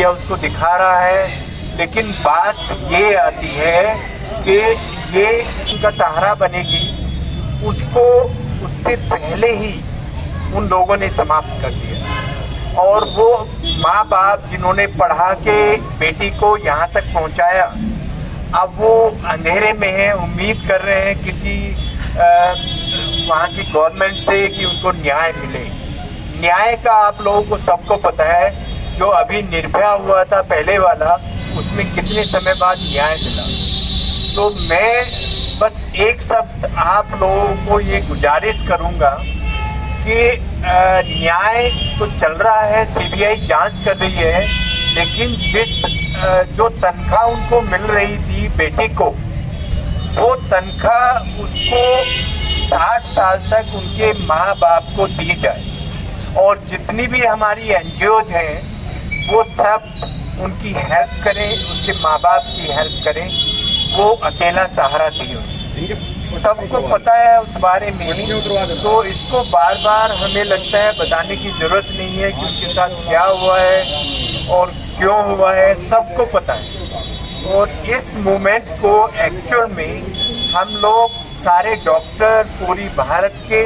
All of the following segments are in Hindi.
मीडिया उसको दिखा रहा है, लेकिन बात ये आती है कि ये उनका सहारा बनेगी, उसको उससे पहले ही उन लोगों ने समाप्त कर दिया। और वो माँ बाप जिन्होंने पढ़ा के बेटी को यहाँ तक पहुँचाया, अब वो अंधेरे में हैं, उम्मीद कर रहे हैं किसी वहाँ की गवर्नमेंट से कि उनको न्याय मिले। न्याय का आप लोगों को सबको पता है, जो अभी निर्भया हुआ था पहले वाला, उसमें कितने समय बाद न्याय मिला। तो मैं बस एक शब्द आप लोगों को ये गुजारिश करूँगा कि न्याय तो चल रहा है, सीबीआई जांच कर रही है, लेकिन जो तनख्वाह उनको मिल रही थी बेटी को, वो तनख्वाह उसको 60 साल तक उनके माँ बाप को दी जाए। और जितनी भी हमारी एनजीओज हैं वो सब उनकी हेल्प करें, उसके माँ बाप की हेल्प करें, वो अकेला सहारा दिए। सबको पता है उस बारे में, तो इसको बार बार हमें लगता है बताने की ज़रूरत नहीं है कि उनके साथ क्या हुआ है और क्यों हुआ है, सबको पता है। और इस मूवमेंट को एक्चुअल में हम लोग सारे डॉक्टर पूरी भारत के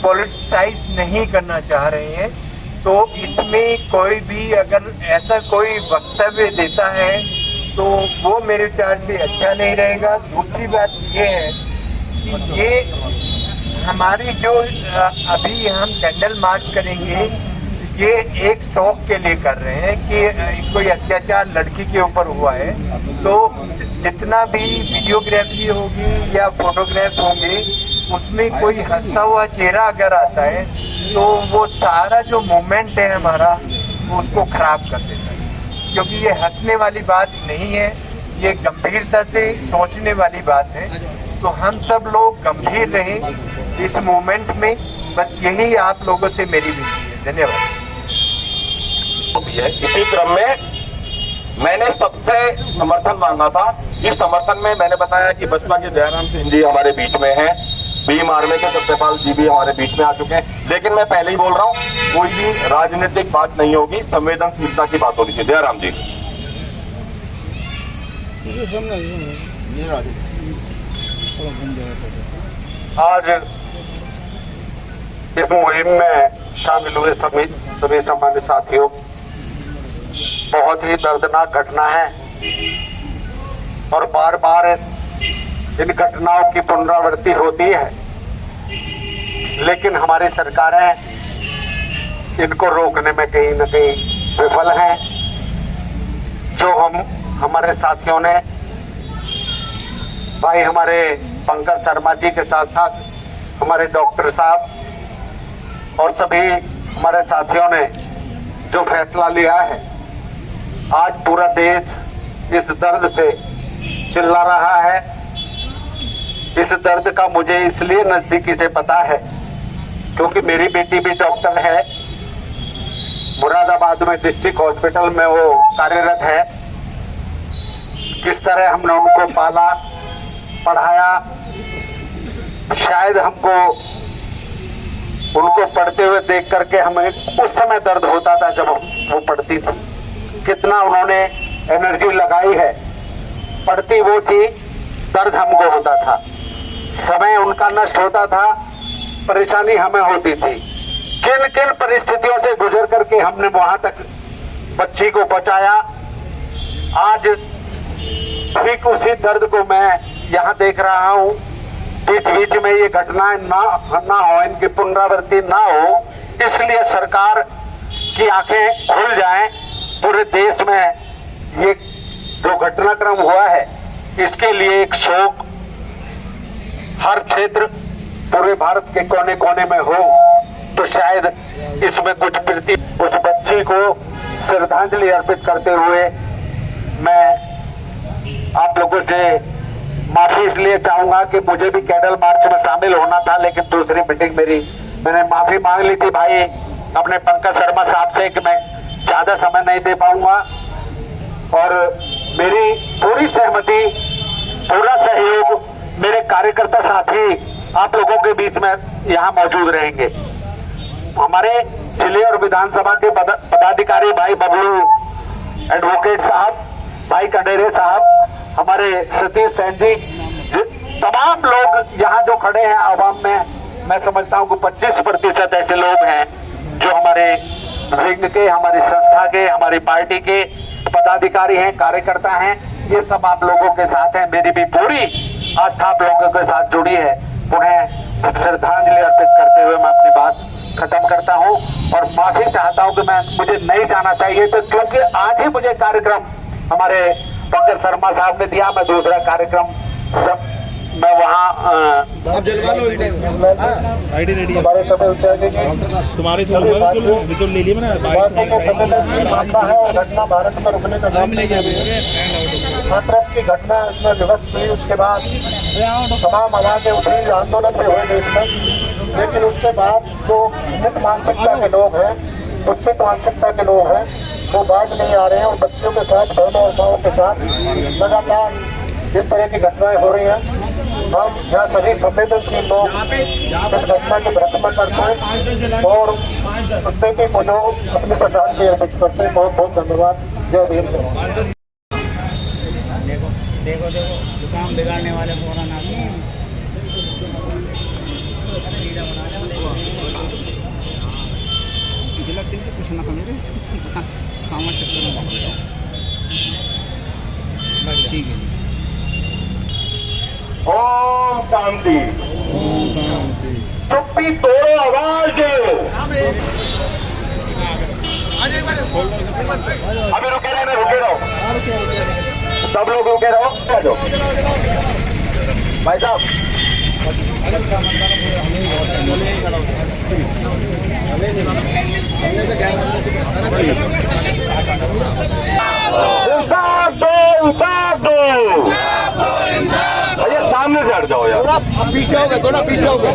पॉलिटिसाइज नहीं करना चाह रहे हैं। तो इसमें कोई भी अगर ऐसा कोई वक्तव्य देता है तो वो मेरे विचार से अच्छा नहीं रहेगा। दूसरी बात ये है कि ये हमारी जो अभी हम कैंडल मार्च करेंगे, ये एक शौक के लिए कर रहे हैं कि कोई अत्याचार लड़की के ऊपर हुआ है, तो जितना भी वीडियोग्राफी होगी या फोटोग्राफ्स होंगे, उसमें कोई हंसता हुआ चेहरा अगर आता है तो वो सारा जो मोमेंट है हमारा, वो उसको खराब कर देता है। क्योंकि ये हंसने वाली बात नहीं है, ये गंभीरता से सोचने वाली बात है। तो हम सब लोग गंभीर रहें इस मोमेंट में, बस यही आप लोगों से मेरी विनती है। धन्यवाद। इसी क्रम में मैंने सबसे समर्थन मांगा था। इस समर्थन में मैंने बताया कि बसपा के जयराम सिंह जी हमारे बीच में हैं, भीम आर्मी के सत्यपाल जी भी हमारे बीच में आ चुके हैं। लेकिन मैं पहले ही बोल रहा हूँ, कोई भी राजनीतिक बात नहीं होगी, संवेदनशीलता की बात होनी चाहिए। जयराम जी, आज इस मुहिम में शामिल हुए सभी सामान्य साथियों, बहुत ही दर्दनाक घटना है और बार बार इन घटनाओं की पुनरावृत्ति होती है, लेकिन हमारी सरकारें इनको रोकने में कहीं न कहीं विफल हैं। जो हमारे साथियों ने, भाई हमारे पंकज शर्मा जी के साथ साथ हमारे डॉक्टर साहब और सभी हमारे साथियों ने जो फैसला लिया है, आज पूरा देश इस दर्द से चिल्ला रहा है। इस दर्द का मुझे इसलिए नजदीकी से पता है क्योंकि मेरी बेटी भी डॉक्टर है, मुरादाबाद में डिस्ट्रिक्ट हॉस्पिटल में वो कार्यरत है। किस तरह हमने उनको पाला पढ़ाया, शायद हमको उनको पढ़ते हुए देख करके हमें उस समय दर्द होता था जब वो पढ़ती थी। कितना उन्होंने एनर्जी लगाई है, पढ़ती वो थी, दर्द हमको होता था, समय उनका नष्ट होता था, परेशानी हमें होती थी। किन किन परिस्थितियों से गुजर करके हमने वहां तक बच्ची को बचाया। आज ठीक उसी दर्द को मैं यहाँ देख रहा हूँ। बीच बीच में ये घटनाएं ना हो, इनकी पुनरावृत्ति ना हो, इसलिए सरकार की आंखें खुल जाएं। पूरे देश में ये जो घटनाक्रम हुआ है, इसके लिए एक शोक हर क्षेत्र पूरे भारत के कोने कोने में हो, तो शायद इसमें कुछ प्रति उस बच्ची को श्रद्धांजलि अर्पित करते हुए मैं आप लोगों से माफी इसलिए चाहूंगा कि मुझे भी कैंडल मार्च में शामिल होना था, लेकिन दूसरी मीटिंग मैंने माफी मांग ली थी भाई अपने पंकज शर्मा साहब से कि मैं ज्यादा समय नहीं दे पाऊंगा। और मेरी पूरी सहमति, पूरा सहयोग मेरे कार्यकर्ता साथी आप लोगों के बीच में यहाँ मौजूद रहेंगे। हमारे जिले और विधानसभा के पदाधिकारी भाई बबलू एडवोकेट साहब, भाई कंडेरे साहब, हमारे सतीश सेन जी, तमाम लोग यहाँ जो खड़े हैं आवाम में, मैं समझता हूँ कि 25% ऐसे लोग हैं जो हमारे विंग के, हमारी संस्था के, हमारी पार्टी के पदाधिकारी हैं, कार्यकर्ता हैं। ये सब आप लोगों के साथ हैं। मेरी भी पूरी आस्था आप लोगों के साथ जुड़ी है। उन्हें श्रद्धांजलि अर्पित करते हुए मैं अपनी बात खत्म करता हूं और माफी चाहता हूं कि मुझे नहीं जाना चाहिए तो, क्योंकि आज ही मुझे कार्यक्रम हमारे पंकज शर्मा साहब ने दिया। मैं दूसरा कार्यक्रम सब मैं वहाँ आईडी रेडी है हमारे समय उठाएंगे कि तुम्हारे से रिजल्ट ले लिए मैंने घटना भारत में रुकने का नाम नहीं है। हाथरस की घटना इसमें विवश हुई, उसके बाद तमाम आवाजें उठी, आंदोलन भी हुए देश में, लेकिन उसके बाद जो उचित मानसिकता के लोग हैं, उचित मानसिकता के लोग हैं, वो बाज नहीं आ रहे हैं और बच्चों के साथ, बहनों और माओं के साथ लगातार इस तरह की घटनाएं हो रही हैं। हम यहाँ सभी संवेदनशील लोग इस घटना के भ्रष्ट करते हैं और उस बेटे को जो अपनी श्रद्धांजलि अर्पित करते हैं। बहुत बहुत धन्यवाद। जय भीम। देखो दुकान बिगाड़ने वाले फौरन आदमी कुछ ना समझ रहे ठीक है। ओम शांति। चुप्पी तोड़ो, आवाज दो। अभी रुके रहे, रुके रहो, सब लोग रुके रहो। भाई साहब इंसाफ दो। भैया सामने से हट जाओ यार, पीछे हो गए, थोड़ा पीछे हो गए,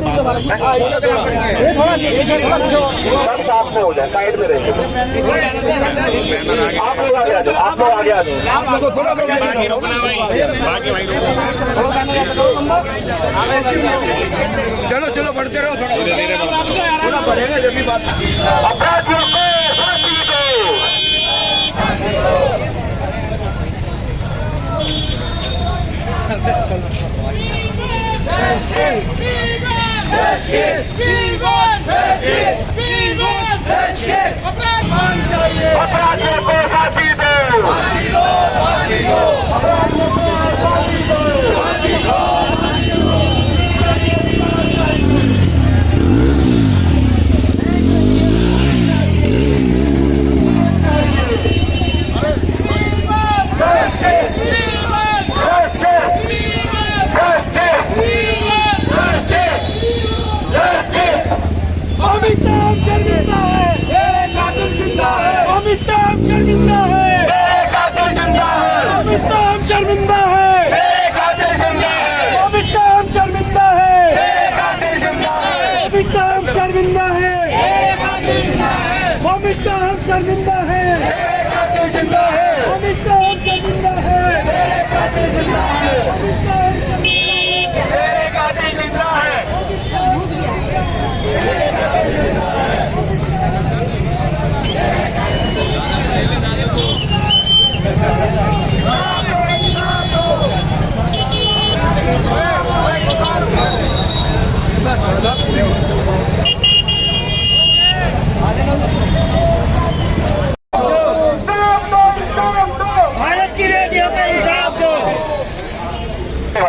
सब साफ में हो जाए, साइड में रहिए। आप लोग आगे आ जाओ, आप लोग आगे आ जाओ। चलो चलो बढ़ते रहो, थोड़ा बढ़ेगा जब भी बात। अपराधियों को फांसी दो। अपराधियों को फांसी दो।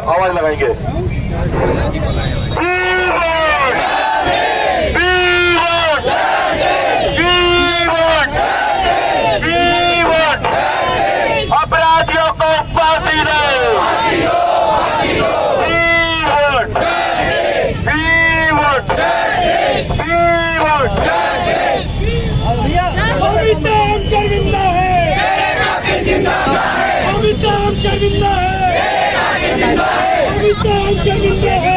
आवाज लगाएंगे। अपराधियों को फांसी दो। अमिताभ शर्मिंदा है, अमिताभ शर्मिंदा है, अमिताभ शर्मिंदा है।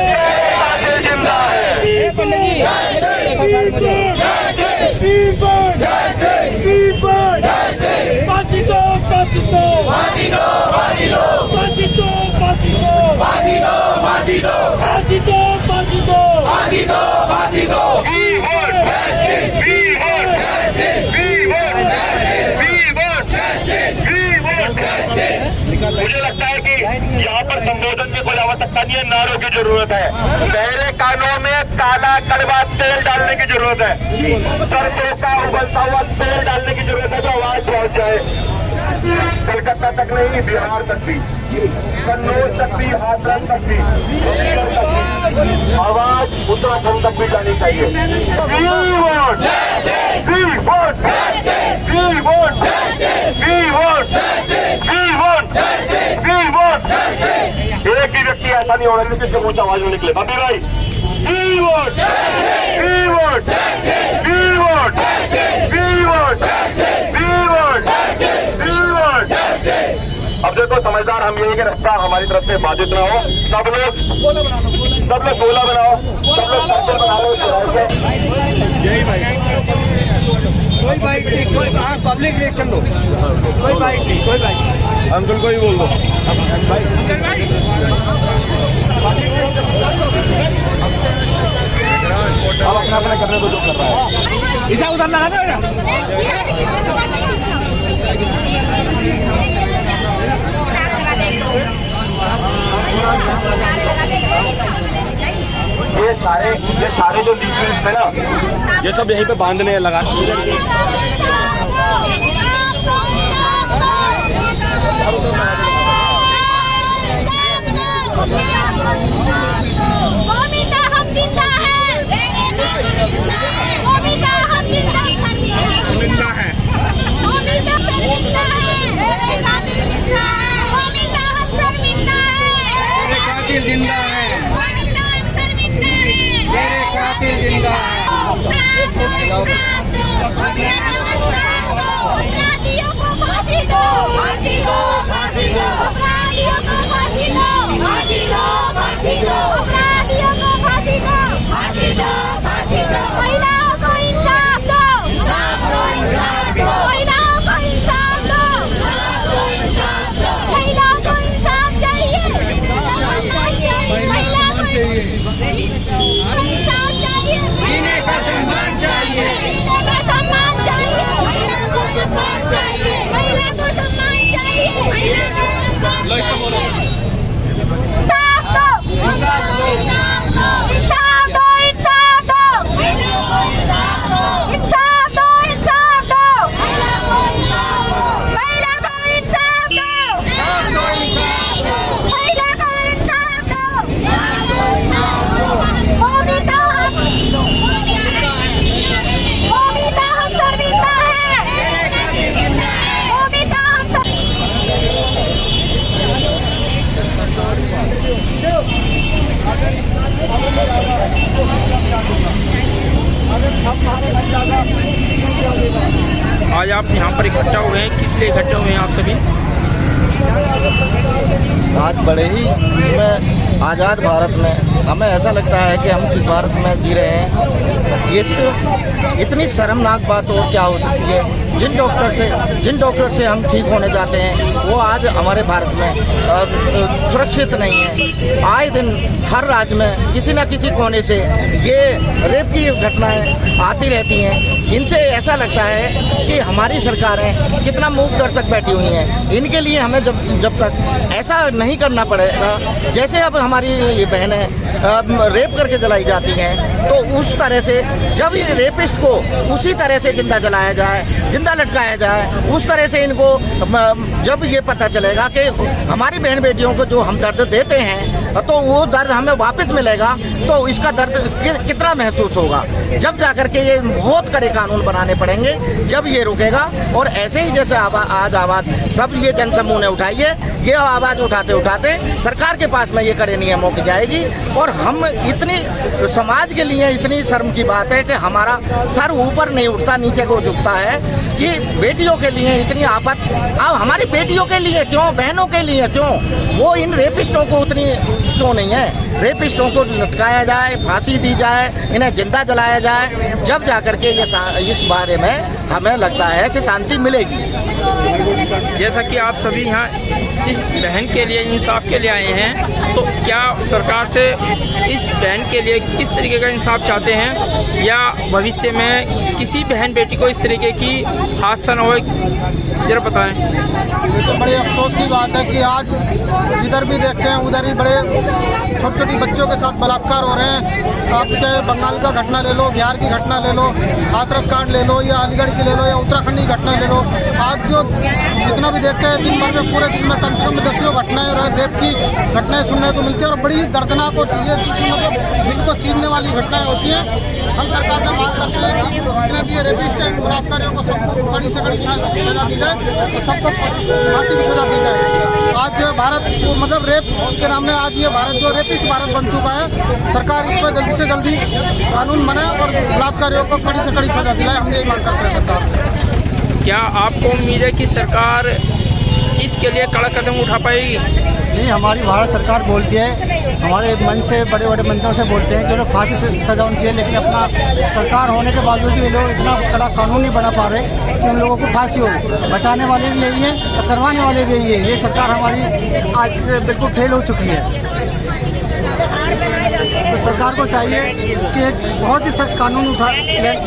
फांसी दो, फांसी दो, फांसी दो, फांसी दो, फांसी दो, फांसी दो, फांसी दो, फांसी दो, फांसी दो, फांसी दो, फांसी दो, फांसी दो। We want justice. We want justice. We want justice. स्थानीय नारों की जरूरत है। गहरे कानों में काला कड़वा तेल डालने की जरूरत है। सरसों का उबलता हुआ तेल डालने की जरूरत है जो आवाज पहुंच जाए कलकत्ता तक नहीं, बिहार तक भी, कन्नौज तक भी, हाथरस तक भी, आवाज उत्तराखंड तक भी जानी चाहिए। We want justice. We want justice. We want justice. We want justice. We want justice. We want justice. एक ही व्यक्ति ऐसा नहीं होना चाहिए जिससे ऊंच आवाज में निकले। अभी भाई We want justice. We want justice. We want justice. We want justice. We want justice. We want justice. अब देखो समझदार हम यही कि रास्ता हमारी तरफ से बाधित ना हो। सब लोग गोला बनाओ, सब लोग सर्कल बना लो। कोई बाइक नहीं, कोई पब्लिक रिएक्शन दो, कोई बाइक नहीं, कोई बाइक अंकुल को ही बोल दो। अब अपना अपना करने को जो कर रहा है इसे उधर लगा दो। ये सारे जो लीफलेट्स है ना, ये सब यहीं पे बांधने लगा। मोमिता हम जिंदा हैं, मोमिता हम जिंदा हैं, मोमिता शर्मिंदा है, मेरे कातिल जिंदा है, मोमिता हम शर्मिंदा है, मेरे कातिल जिंदा है, मोमिता हम शर्मिंदा है, मेरे कातिल जिंदा है। अपराधियों को फांसी दो, फांसी दो, फांसी दो, अपराधियों को फांसी दो, फांसी दो, फांसी दो, अपराधियों को फांसी दो, फांसी दो, फांसी दो, महिलाओं को इंसाफ दो, इंसाफ दो, इंसाफ दो, महिलाओं को इंसाफ दो, इंसाफ दो, इंसाफ दो, महिलाओं को इंसाफ चाहिए, महिलाओं को इंसाफ चाहिए, जीने का सम्मान चाहिए, जीने का सम्मान चाहिए, महिला को सम्मान चाहिए, महिला को सम्मान चाहिए, महिला को सम्मान चाहिए। इंसाफ दो, इंसाफ दो, इंसाफ दो, इंसाफ दो, इंसाफ दो, महिला को इंसाफ दो, इंसाफ दो, इंसाफ दो, महिला को इंसाफ दो, महिला को इंसाफ दो, इंसाफ दो, इंसाफ दो, महिला को इंसाफ दो, इंसाफ दो, इंसाफ दो, मोमिता हम शर्मिंदा है, मोमिता हम आज आप यहाँ पर इकट्ठा हुए हैं, किस लिए इकट्ठे हुए हैं आप सभी? आज बड़े ही इसमें आज़ाद भारत में हमें ऐसा लगता है कि हम किस भारत में जी रहे हैं। ये सिर्फ इतनी शर्मनाक बात और क्या हो सकती है। जिन डॉक्टर से हम ठीक होने जाते हैं वो आज हमारे भारत में सुरक्षित नहीं है। आए दिन हर राज्य में किसी न किसी कोने से ये रेप की घटनाएं आती रहती हैं। इनसे ऐसा लगता है कि हमारी सरकारें कितना मुंह दर्शक बैठी हुई हैं। इनके लिए हमें जब तक ऐसा नहीं करना पड़ेगा, जैसे अब हमारी ये बहनें रेप करके जलाई जाती हैं, तो उस तरह से जब ये रेपिस्ट को उसी तरह से जिंदा जलाया जाए, जिंदा लटकाया जाए, उस तरह से इनको जब ये पता चलेगा कि हमारी बहन बेटियों को जो हम दर्द देते हैं तो वो दर्द हमें वापस मिलेगा, तो इसका दर्द कितना महसूस होगा। जब जाकर के ये बहुत कड़े कानून बनाने पड़ेंगे, जब ये रुकेगा। और ऐसे ही जैसे आज आवाज़ सब ये जनसमूह ने उठाई है, ये आवाज़ उठाते उठाते सरकार के पास में ये कड़े नियमों की जाएगी। और हम इतनी समाज के लिए इतनी शर्म की बात है कि हमारा सर ऊपर नहीं उठता, नीचे को झुकता है कि बेटियों के लिए इतनी आफत। अब हमारी बेटियों के लिए क्यों, बहनों के लिए क्यों, वो इन रेपिस्टों को उतनी क्यों नहीं है। रेपिस्टों को लटकाया जाए, फांसी दी जाए, इन्हें जिंदा जलाया जाए, जब जाकर के ये इस बारे में हमें लगता है कि शांति मिलेगी। जैसा कि आप सभी यहाँ इस बहन के लिए इंसाफ के लिए आए हैं, तो क्या सरकार से इस बहन के लिए किस तरीके का इंसाफ चाहते हैं, या भविष्य में किसी बहन बेटी को इस तरीके की हादसा न हो, जरा बताएं। तो बड़े अफसोस की बात है कि आज जिधर भी देखते हैं उधर ही बड़े छोटी छोटी बच्चों के साथ बलात्कार हो रहे हैं। आप चाहे बंगाल का घटना ले लो, बिहार की घटना ले लो, हाथरस कांड ले लो, या अलीगढ़ की ले लो, या उत्तराखंड की घटना ले लो। आज जो जितना भी देखते हैं दिन भर में, पूरे दिन में कम से कम 10 घटनाएं रेप की घटनाएं सुनने को मिलती है, और बड़ी दर्दनाक होती है, मतलब दिल को चीरने वाली घटनाएं होती हैं। हम सरकार से मांग करते हैं कि जितने भी रेपिस्ट हैं, बलात्कारियों को सबको कड़ी से कड़ी सजा दी जाए और सबको फांसी की सजा दी जाए। आज भारत मतलब रेप के नाम में आज ये भारत जो रेपिस्ट भारत बन चुका है, सरकार इस पर जल्दी से जल्दी कानून बनाए और बलात्कारियों को कड़ी से कड़ी सजा दिलाए। हम यही मांग करते हैं सरकार। क्या आपको उम्मीद है कि सरकार इसके लिए कड़ा कदम उठा पाएगी? नहीं, हमारी भारत सरकार बोलती है, हमारे मन से बड़े बड़े मंचों से बोलते हैं कि उन्हें फांसी से सजा होनी चाहिए, लेकिन अपना सरकार होने के बावजूद ये लोग इतना कड़ा कानून नहीं बना पा रहे कि उन लोगों को फांसी हो। बचाने वाले भी यही हैं और करवाने वाले भी यही है। ये सरकार हमारी आज बिल्कुल फेल हो चुकी है। तो सरकार को चाहिए कि एक बहुत ही सख्त कानून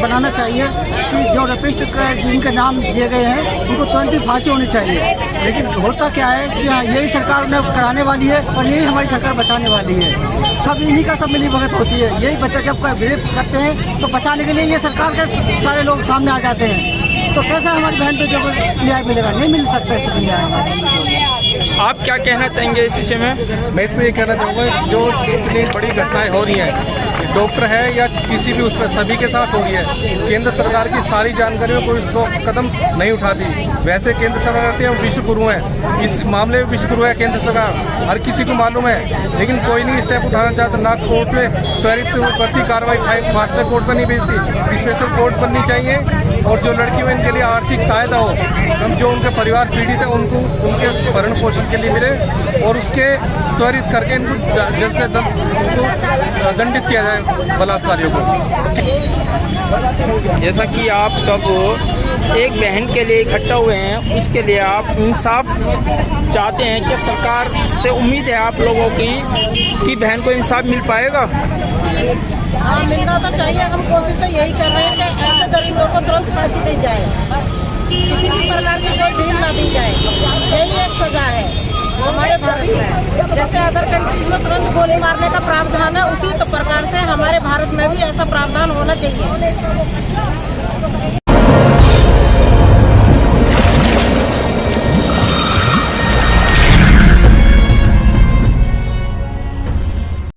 बनाना चाहिए कि जो रेपिस्ट जिनके नाम दिए गए हैं उनको तुरंत ही फांसी होनी चाहिए। लेकिन होता क्या है कि यही सरकार उन्हें कराने वाली है और यही हमारी सरकार बचाने वाली है। सब इन्हीं का सब मिली भगत होती है। यही बच्चा जब रेप करते हैं तो बचाने के लिए ये सरकार के सारे लोग सामने आ जाते हैं। तो कैसा हमारी बहन बेटियों को न्याय मिलेगा? नहीं मिल सकता इस न्याय। आप क्या कहना चाहेंगे इस विषय में? मैं इसमें ये कहना चाहूँगा, जो इतनी बड़ी घटनाएं हो रही हैं, डॉक्टर है या किसी भी उसमें सभी के साथ हो रही है, केंद्र सरकार की सारी जानकारी में कोई कदम नहीं उठाती। वैसे केंद्र सरकार कहती है विश्व गुरु हैं, इस मामले में विश्व गुरु है केंद्र सरकार, हर किसी को मालूम है, लेकिन कोई नहीं स्टेप उठाना चाहता। ना कोर्ट में त्वरित से वो करती कार्रवाई, फास्ट ट्रैक कोर्ट पर नहीं भेजती, स्पेशल कोर्ट बननी चाहिए। और जो लड़कियों इनके लिए आर्थिक सहायता हो, हम जो उनके परिवार पीड़ित है उनको उनके भरण पोषण के लिए मिले, और उसके त्वरित करके इनको जल्द से जल्द उनको दंडित किया जाए बलात्कारियों को। जैसा कि आप सब एक बहन के लिए इकट्ठा हुए हैं, उसके लिए आप इंसाफ चाहते हैं कि सरकार से उम्मीद है आप लोगों की कि बहन को इंसाफ मिल पाएगा? हाँ, मिलना तो चाहिए। हम कोशिश तो यही कर रहे हैं कि ऐसे दरिंदों को तुरंत फांसी दी जाए, किसी भी प्रकार की कोई ढील ना दी जाए। यही एक सजा है हमारे भारत में। जैसे अदर कंट्रीज में तुरंत गोली मारने का प्रावधान है, उसी प्रकार से हमारे भारत में भी ऐसा प्रावधान होना चाहिए।